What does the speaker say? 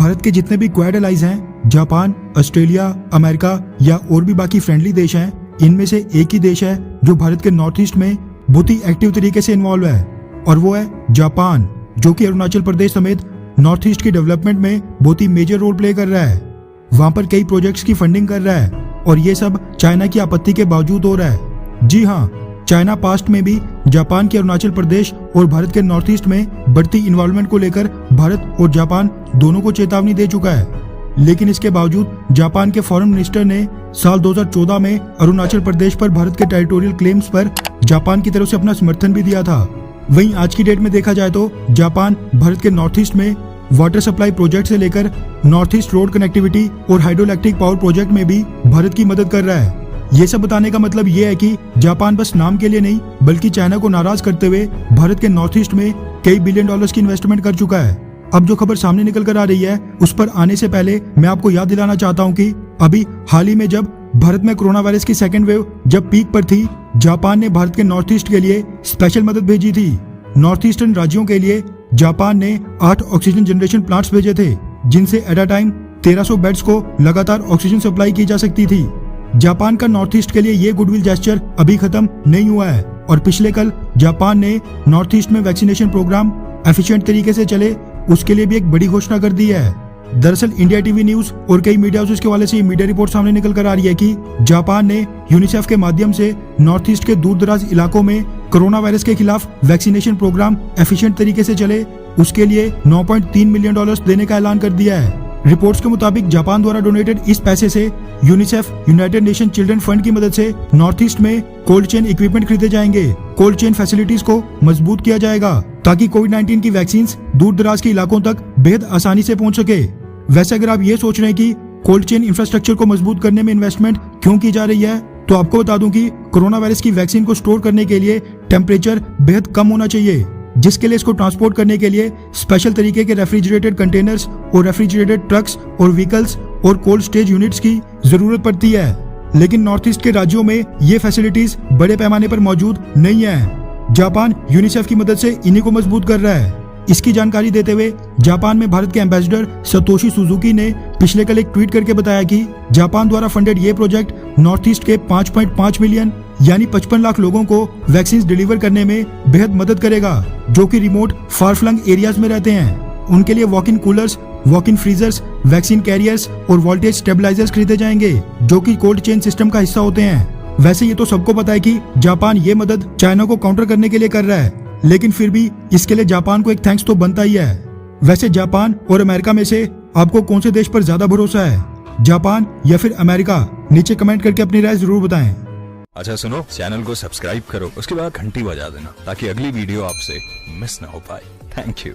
भारत के जितने भी क्वाड एलाइज हैं, जापान, ऑस्ट्रेलिया, अमेरिका या और भी बाकी फ्रेंडली देश हैं, इनमें से एक ही देश है जो भारत के नॉर्थ ईस्ट में बहुत ही एक्टिव तरीके से इन्वॉल्व है, और वो है जापान, जो कि अरुणाचल प्रदेश समेत नॉर्थ ईस्ट की डेवलपमेंट में बहुत ही मेजर रोल प्ले कर रहा है। वहां पर कई प्रोजेक्ट्स की फंडिंग कर रहा है, और ये सब चाइना की आपत्ति के बावजूद हो रहा है। जी हाँ, चाइना पास्ट में भी जापान के अरुणाचल प्रदेश और भारत के नॉर्थ ईस्ट में बढ़ती इन्वॉल्वमेंट को लेकर भारत और जापान दोनों को चेतावनी दे चुका है। लेकिन इसके बावजूद जापान के फॉरेन मिनिस्टर ने साल 2014 में अरुणाचल प्रदेश पर भारत के टेरिटोरियल क्लेम्स पर जापान की तरफ से अपना समर्थन भी दिया था। वहीं आज की डेट में देखा जाए तो जापान भारत के नॉर्थ ईस्ट में वाटर सप्लाई प्रोजेक्ट से लेकर नॉर्थ ईस्ट रोड कनेक्टिविटी और हाइड्रो इलेक्ट्रिक पावर प्रोजेक्ट में भी भारत की मदद कर रहा है। ये सब बताने का मतलब ये है कि जापान बस नाम के लिए नहीं, बल्कि चाइना को नाराज करते हुए भारत के नॉर्थ ईस्ट में कई बिलियन डॉलर्स की इन्वेस्टमेंट कर चुका है। अब जो खबर सामने निकल कर आ रही है, उस पर आने से पहले मैं आपको याद दिलाना चाहता हूँ कि अभी हाल ही में जब भारत में कोरोना वायरस की सेकेंड वेव जब पीक पर थी, जापान ने भारत के नॉर्थ ईस्ट के लिए स्पेशल मदद भेजी थी। नॉर्थ ईस्टर्न राज्यों के लिए जापान ने 8 ऑक्सीजन जनरेशन प्लांट्स भेजे थे, जिनसे एट अ टाइम 1300 बेड्स को लगातार ऑक्सीजन सप्लाई की जा सकती थी। जापान का नॉर्थ ईस्ट के लिए ये गुडविल जेस्चर अभी खत्म नहीं हुआ है, और पिछले कल जापान ने नॉर्थ ईस्ट में वैक्सीनेशन प्रोग्राम एफिशिएंट तरीके से चले, उसके लिए भी एक बड़ी घोषणा कर दी है। दरअसल इंडिया टीवी न्यूज और कई मीडिया हाउसेस के हवाले से मीडिया रिपोर्ट सामने निकल कर आ रही है कि जापान ने यूनिसेफ के माध्यम से नॉर्थ ईस्ट के दूर दराज इलाकों में कोरोना वायरस के खिलाफ वैक्सीनेशन प्रोग्राम एफिशिएंट तरीके से चले, उसके लिए $9.3 मिलियन देने का ऐलान कर दिया है। रिपोर्ट्स के मुताबिक जापान द्वारा डोनेटेड इस पैसे से UNICEF United nation children fund की मदद से नॉर्थ ईस्ट में कोल्ड चेन इक्विपमेंट खरीदे जाएंगे। कोल्ड चेन फैसिलिटीज को मजबूत किया जाएगा ताकि कोविड-19 की वैक्सीन दूर दराज के इलाकों तक बेहद आसानी से पहुंच सके। वैसे अगर आप ये सोच रहे हैं कि कोल्ड चेन इंफ्रास्ट्रक्चर को मजबूत करने में इन्वेस्टमेंट क्यों की जा रही है, तो आपको बता दूं कि कोरोना वायरस की वैक्सीन को स्टोर करने के लिए टेम्परेचर बेहद कम होना चाहिए, जिसके लिए इसको ट्रांसपोर्ट करने के लिए स्पेशल तरीके के रेफ्रिजरेटेड कंटेनर्स और रेफ्रिजरेटेड ट्रक्स और व्हीकल्स और कोल्ड स्टेज यूनिट्स की जरूरत पड़ती है। लेकिन नॉर्थ ईस्ट के राज्यों में ये फैसिलिटीज बड़े पैमाने पर मौजूद नहीं है। जापान यूनिसेफ की मदद से इन्हीं को मजबूत कर रहा है। इसकी जानकारी देते हुए जापान में भारत के एम्बेसडर सतोशी सुजुकी ने पिछले कल एक ट्वीट करके बताया कि जापान द्वारा फंडेड ये प्रोजेक्ट नॉर्थ ईस्ट के 5.5 मिलियन यानी 55 लाख लोगों को वैक्सीन डिलीवर करने में बेहद मदद करेगा, जो कि रिमोट फार फ्लंग एरियाज में रहते हैं। उनके लिए walk in coolers, walk in freezers, vaccine carriers और वोल्टेज स्टेबलाइजर्स खरीदे जाएंगे, जो कि कोल्ड चेन सिस्टम का हिस्सा होते हैं। वैसे ये तो सबको पता है कि जापान ये मदद चाइना को काउंटर करने के लिए कर रहा है, लेकिन फिर भी इसके लिए जापान को एक थैंक्स तो बनता ही है। वैसे जापान और अमेरिका में से आपको कौन से देश पर ज्यादा भरोसा है, जापान या फिर अमेरिका? नीचे कमेंट करके अपनी राय जरूर बताएं। अच्छा सुनो, चैनल को सब्सक्राइब करो, उसके बाद घंटी बजा देना ताकि अगली वीडियो आपसे मिस ना हो पाए। Thank you.